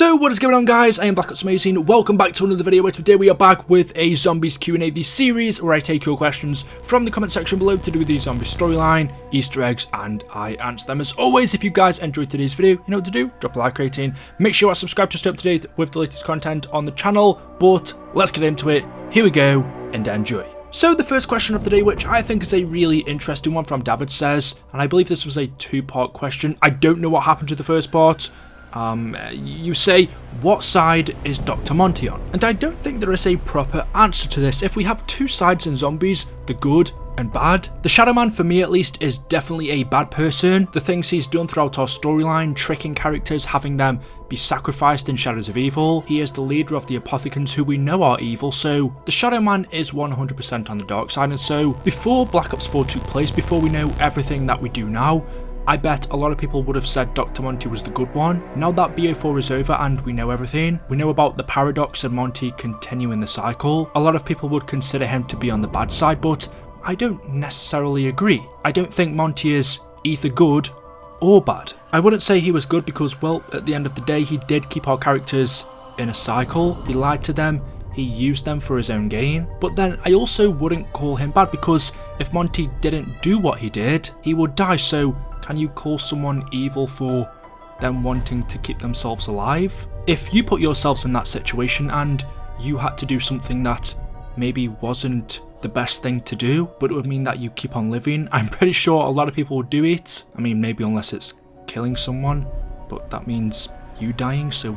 So what is going on, guys? I am BlackOpsAmazing. Welcome back to another video where today we are back with a Zombies Q&A, the series where I take your questions from the comment section below to do with the zombie storyline, Easter eggs, and I answer them. As always, if you guys enjoyed today's video, you know what to do, drop a like rating, make sure you are subscribed to stay up to date with the latest content on the channel, but let's get into it. Here we go, and enjoy. So the first question of the day, which I think is a really interesting one from David, says, and I believe this was a two-part question, I don't know what happened to the first part. You say, what side is Dr. Monty on? And I don't think there is a proper answer to this. If we have two sides in zombies, the good and bad, the Shadow Man, for me at least, is definitely a bad person. The things he's done throughout our storyline, tricking characters, having them be sacrificed in Shadows of Evil. He is the leader of the Apothicons, who we know are evil, so the Shadow Man is 100% on the dark side. And so before Black Ops 4 took place, before we know everything that we do now, I bet a lot of people would have said Dr. Monty was the good one. Now that BO4 is over and we know everything, we know about the paradox and Monty continuing the cycle, a lot of people would consider him to be on the bad side, but I don't necessarily agree. I don't think Monty is either good or bad. I wouldn't say he was good because, well, at the end of the day, he did keep our characters in a cycle. He lied to them. He used them for his own gain. But then I also wouldn't call him bad because if Monty didn't do what he did, he would die. So can you call someone evil for them wanting to keep themselves alive? If you put yourselves in that situation and you had to do something that maybe wasn't the best thing to do, but it would mean that you keep on living, I'm pretty sure a lot of people would do it. I mean, maybe unless it's killing someone, but that means you dying, so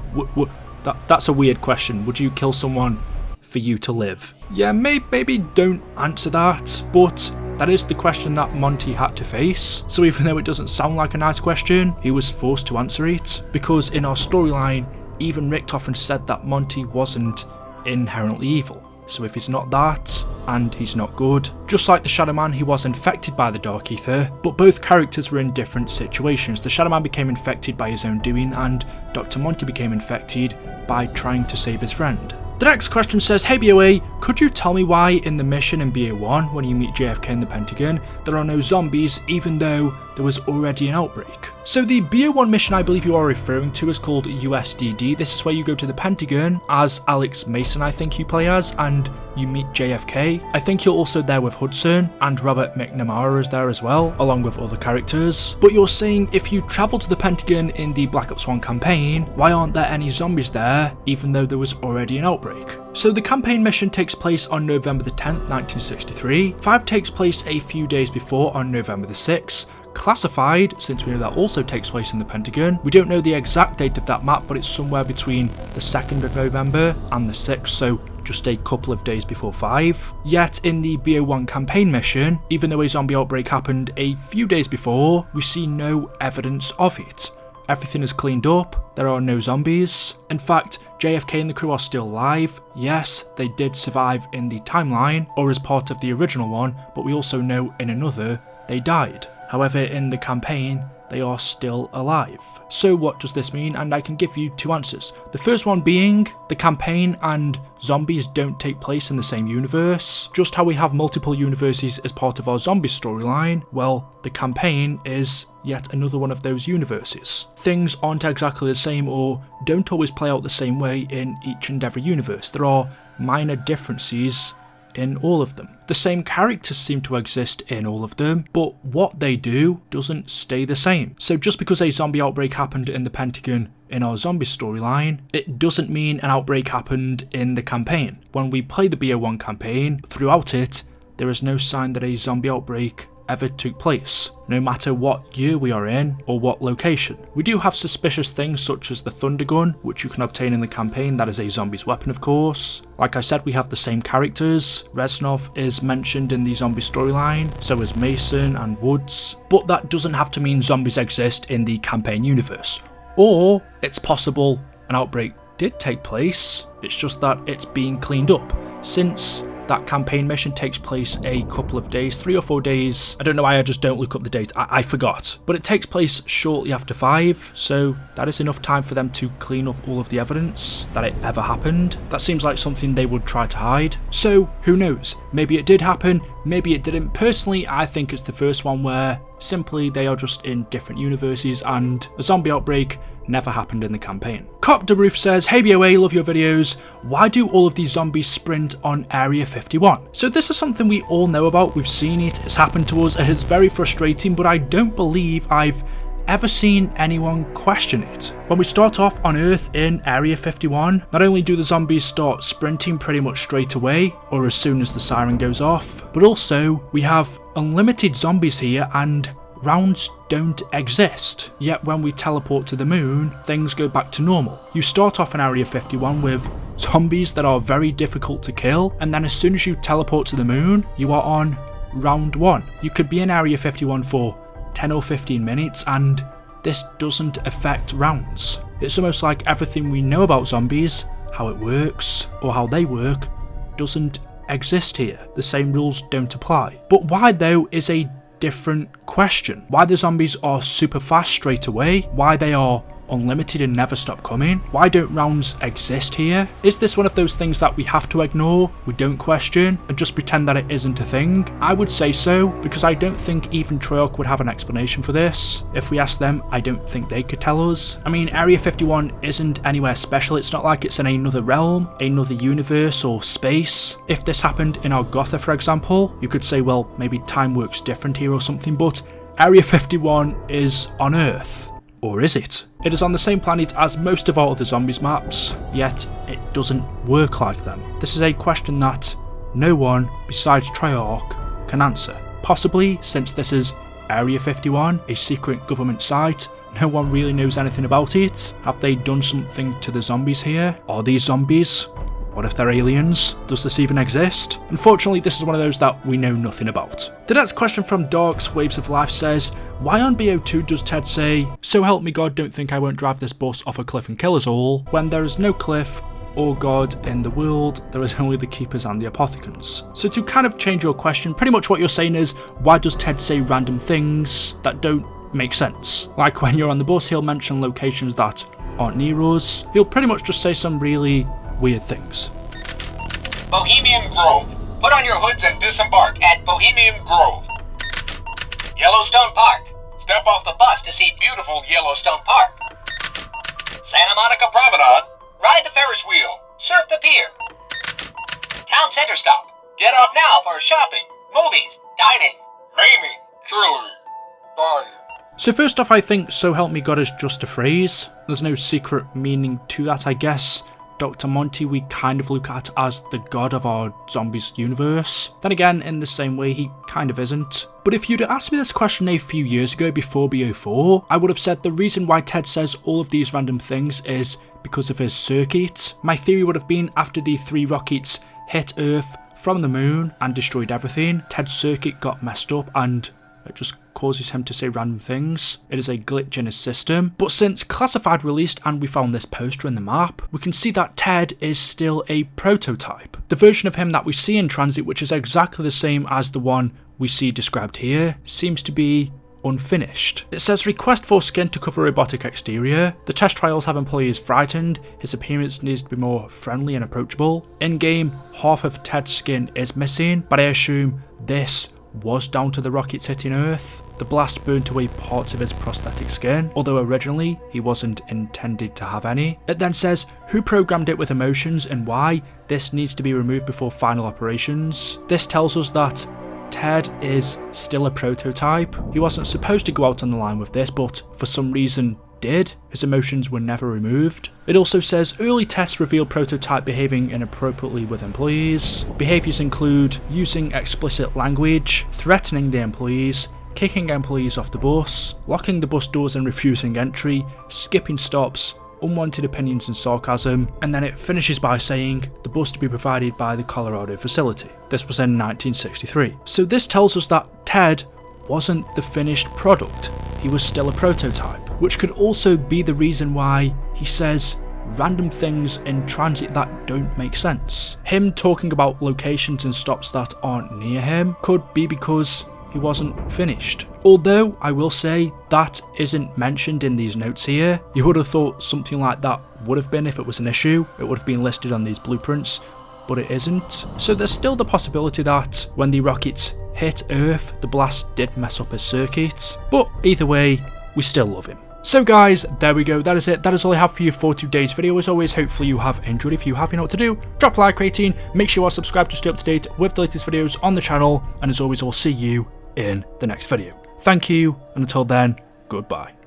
that's a weird question. Would you kill someone for you to live? Yeah, maybe don't answer that, but that is the question that Monty had to face. So even though it doesn't sound like a nice question, he was forced to answer it, because in our storyline, even Richtofen said that Monty wasn't inherently evil. So if he's not that, and he's not good, just like the Shadow Man, he was infected by the Dark Ether, but both characters were in different situations. The Shadow Man became infected by his own doing, and Dr. Monty became infected by trying to save his friend. The next question says, hey BOA, could you tell me why in the mission in BO1, when you meet JFK in the Pentagon, there are no zombies even though there was already an outbreak? So the BO1 mission I believe you are referring to is called USDD. This is where you go to the Pentagon as Alex Mason, I think you play as, and you meet JFK. I think you're also there with Hudson, and Robert McNamara is there as well, along with other characters. But you're saying if you travel to the Pentagon in the Black Ops 1 campaign, why aren't there any zombies there, even though there was already an outbreak? So the campaign mission takes place on November the 10th, 1963. 5 takes place a few days before on November the 6th. Classified, since we know that also takes place in the Pentagon. We don't know the exact date of that map, but it's somewhere between the 2nd of November and the 6th, so just a couple of days before 5. Yet in the BO1 campaign mission, even though a zombie outbreak happened a few days before, we see no evidence of it. Everything is cleaned up, there are no zombies. In fact, JFK and the crew are still alive. Yes, they did survive in the timeline, or as part of the original one, but we also know in another they died. However, in the campaign, they are still alive. So what does this mean? And I can give you two answers. The first one being, the campaign and zombies don't take place in the same universe. Just how we have multiple universes as part of our zombie storyline, well, the campaign is yet another one of those universes. Things aren't exactly the same or don't always play out the same way in each and every universe. There are minor differences in all of them. The same characters seem to exist in all of them, but what they do doesn't stay the same. So just because a zombie outbreak happened in the Pentagon in our zombie storyline, it doesn't mean an outbreak happened in the campaign. When we play the BO1 campaign, throughout it, there is no sign that a zombie outbreak ever took place, no matter what year we are in or what location. We do have suspicious things such as the Thunder Gun, which you can obtain in the campaign. That is a zombie's weapon, of course. Like I said, we have the same characters. Reznov is mentioned in the zombie storyline, so is Mason and Woods, but that doesn't have to mean zombies exist in the campaign universe. Or it's possible an outbreak did take place, it's just that it's being cleaned up. Since that campaign mission takes place a couple of days, 3 or 4 days. I don't know why I just don't look up the date, I forgot. But it takes place shortly after 5, so that is enough time for them to clean up all of the evidence that it ever happened. That seems like something they would try to hide. So who knows, maybe it did happen, maybe it didn't. Personally, I think it's the first one where simply they are just in different universes and a zombie outbreak never happened in the campaign. Cop de Roof says, "Hey BOA, love your videos. Why do all of these zombies sprint on Area 51? So this is something we all know about, we've seen it, it's happened to us, it is very frustrating, but I don't believe I've ever seen anyone question it. When we start off on Earth in Area 51, not only do the zombies start sprinting pretty much straight away, or as soon as the siren goes off, but also we have unlimited zombies here and rounds don't exist. Yet when we teleport to the moon, things go back to normal. You start off in Area 51 with zombies that are very difficult to kill, and then as soon as you teleport to the moon, you are on round 1. You could be in Area 51 for 10 or 15 minutes and this doesn't affect rounds. It's almost like everything we know about zombies, how it works or how they work, doesn't exist here. The same rules don't apply. But why though is a different question. Why the zombies are super fast straight away, why they are unlimited and never stop coming, why don't rounds exist here? Is this one of those things that we have to ignore, we don't question, and just pretend that it isn't a thing? I would say so, because I don't think even Treyarch would have an explanation for this. If we asked them, I don't think they could tell us. I mean, Area 51 isn't anywhere special, it's not like it's in another realm, another universe or space. If this happened in Argotha, for example, you could say, well, maybe time works different here or something, but Area 51 is on Earth. Or is it? It is on the same planet as most of our other zombies maps, yet it doesn't work like them. This is a question that no one besides Treyarch can answer. Possibly, since this is Area 51, a secret government site, no one really knows anything about it. Have they done something to the zombies here? Are these zombies? What if they're aliens? Does this even exist? Unfortunately, this is one of those that we know nothing about. The next question from Dark's Waves of Life says, why on BO2 does Ted say, "So help me God, don't think I won't drive this bus off a cliff and kill us all," when there is no cliff or God in the world, there is only the Keepers and the Apothicons? So to kind of change your question, pretty much what you're saying is, why does Ted say random things that don't make sense? Like when you're on the bus, he'll mention locations that aren't near us. He'll pretty much just say some really weird things. Bohemian Grove. Put on your hoods and disembark at Bohemian Grove. Yellowstone Park. Step off the bus to see beautiful Yellowstone Park. Santa Monica Promenade. Ride the Ferris wheel. Surf the pier. Town Center stop. Get off now for shopping, movies, dining, gaming, truly, buying. So first off, I think "so help me God" is just a phrase. There's no secret meaning to that, I guess. Dr. Monty we kind of look at as the god of our zombies universe. Then again, in the same way, he kind of isn't. But if you'd asked me this question a few years ago before BO4, I would have said the reason why Ted says all of these random things is because of his circuit. My theory would have been after the 3 rockets hit Earth from the moon and destroyed everything, Ted's circuit got messed up and it just causes him to say random things. It is a glitch in his system. But since Classified released and we found this poster in the map, we can see that Ted is still a prototype. The version of him that we see in transit, which is exactly the same as the one we see described here, seems to be unfinished. It says request for skin to cover robotic exterior. The test trials have employees frightened. His appearance needs to be more friendly and approachable. In game, half of Ted's skin is missing, but I assume this was down to the rockets hitting Earth. The blast burnt away parts of his prosthetic skin, although originally he wasn't intended to have any. It then says who programmed it with emotions and why. This needs to be removed before final operations. This tells us that Ted is still a prototype. He wasn't supposed to go out on the line with this, but for some reason did. His emotions were never removed. It also says early tests reveal prototype behaving inappropriately with employees. Behaviours include using explicit language, threatening the employees, kicking employees off the bus, locking the bus doors and refusing entry, skipping stops, unwanted opinions and sarcasm, and then it finishes by saying the bus to be provided by the Colorado facility. This was in 1963. So this tells us that Ted wasn't the finished product. He was still a prototype, which could also be the reason why he says random things in transit that don't make sense. Him talking about locations and stops that aren't near him could be because he wasn't finished. Although I will say that isn't mentioned in these notes here. You would have thought something like that would have been if it was an issue. It would have been listed on these blueprints, but it isn't. So there's still the possibility that when the rockets hit hit Earth, the blast did mess up his circuits, but either way, we still love him. So guys, there we go, that is it, that is all I have for you for today's video. As always, hopefully you have enjoyed. If you have, you know what to do, drop a like rating, make sure you are subscribed to stay up to date with the latest videos on the channel, and as always, I'll see you in the next video. Thank you, and until then, goodbye.